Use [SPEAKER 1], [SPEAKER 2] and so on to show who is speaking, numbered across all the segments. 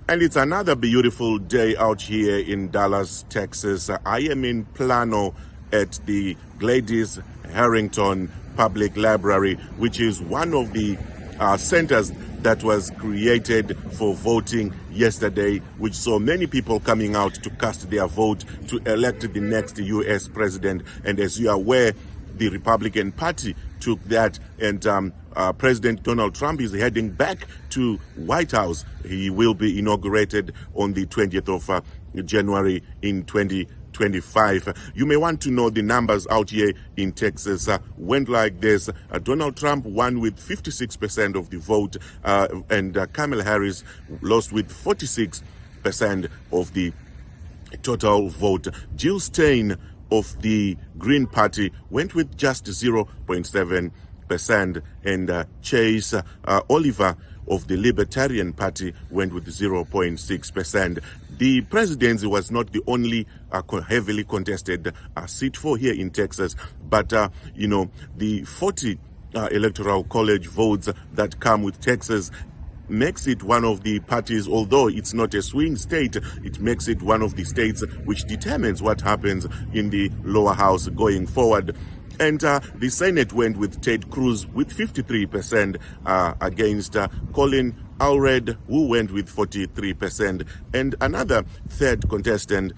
[SPEAKER 1] And it's another beautiful day out here in Dallas, Texas. I am in Plano at the Gladys Harrington Public Library, which is one of the centers that was created for voting yesterday, which saw many people coming out to cast their vote to elect the next U.S. president. And as you are aware, the Republican Party took that, and President Donald Trump is heading back to White House. He will be inaugurated on the 20th of January in 2025. You may want to know the numbers out here in Texas went like this. Donald Trump won with 56% of the vote, and Kamala Harris lost with 46% of the total vote. Jill Stein of the Green Party went with just 0.7%, and Chase Oliver of the Libertarian Party went with 0.6%. The presidency was not the only heavily contested seat for here in Texas, but the 40 electoral college votes that come with Texas makes it one of the parties, although it's not a swing state, it makes it one of the states which determines what happens in the lower house going forward. And the Senate went with Ted Cruz with 53% against Colin Allred, who went with 43%. And another third contestant,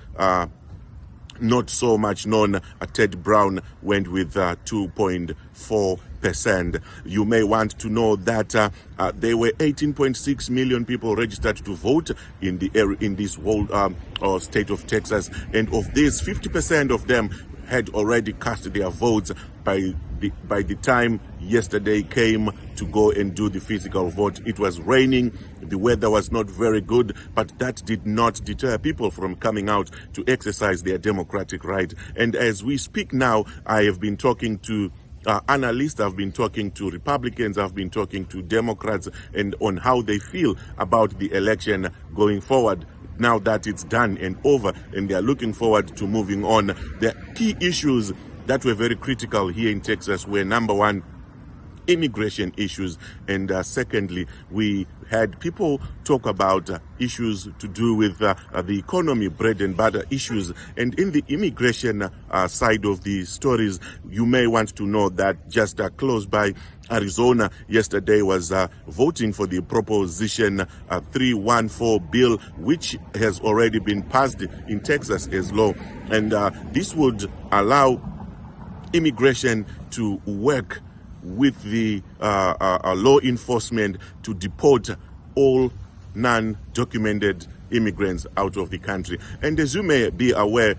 [SPEAKER 1] not so much known, Ted Brown, went with 2.4%. You may want to know that there were 18.6 million people registered to vote in this whole state of Texas, and of these, 50% of them had already cast their votes by the time yesterday came to go and do the physical vote. It was raining, the weather was not very good, but that did not deter people from coming out to exercise their democratic right. And as we speak now, I have been talking to analysts, I've been talking to Republicans, I've been talking to Democrats, and on how they feel about the election going forward, now that it's done and over, and they are looking forward to moving on. The key issues that were very critical here in Texas were, number one, immigration issues, and secondly, we had people talk about issues to do with the economy, bread and butter issues. And in the immigration side of the stories, you may want to know that just close by, Arizona yesterday was voting for the Proposition 314 bill, which has already been passed in Texas as law. And this would allow immigration to work with the law enforcement to deport all non-documented immigrants out of the country. And as you may be aware,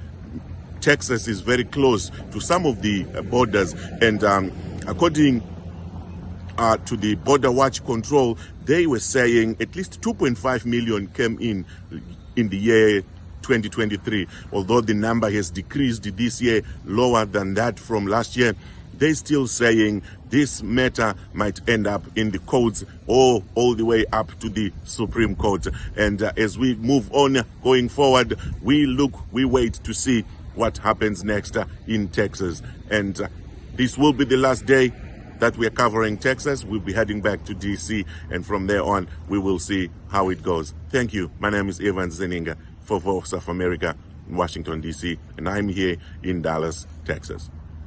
[SPEAKER 1] Texas is very close to some of the borders, and according to the Border Watch Control, they were saying at least 2.5 million came in the year 2023, although the number has decreased this year, lower than that from last year. They're still saying this matter might end up in the courts or all the way up to the Supreme Court. And as we move on going forward, we wait to see what happens next in Texas. And this will be the last day that we are covering Texas. We'll be heading back to DC, and from there on, we will see how it goes. Thank you. My name is Zininga for Voice of America in Washington, DC, and I'm here in Dallas, Texas.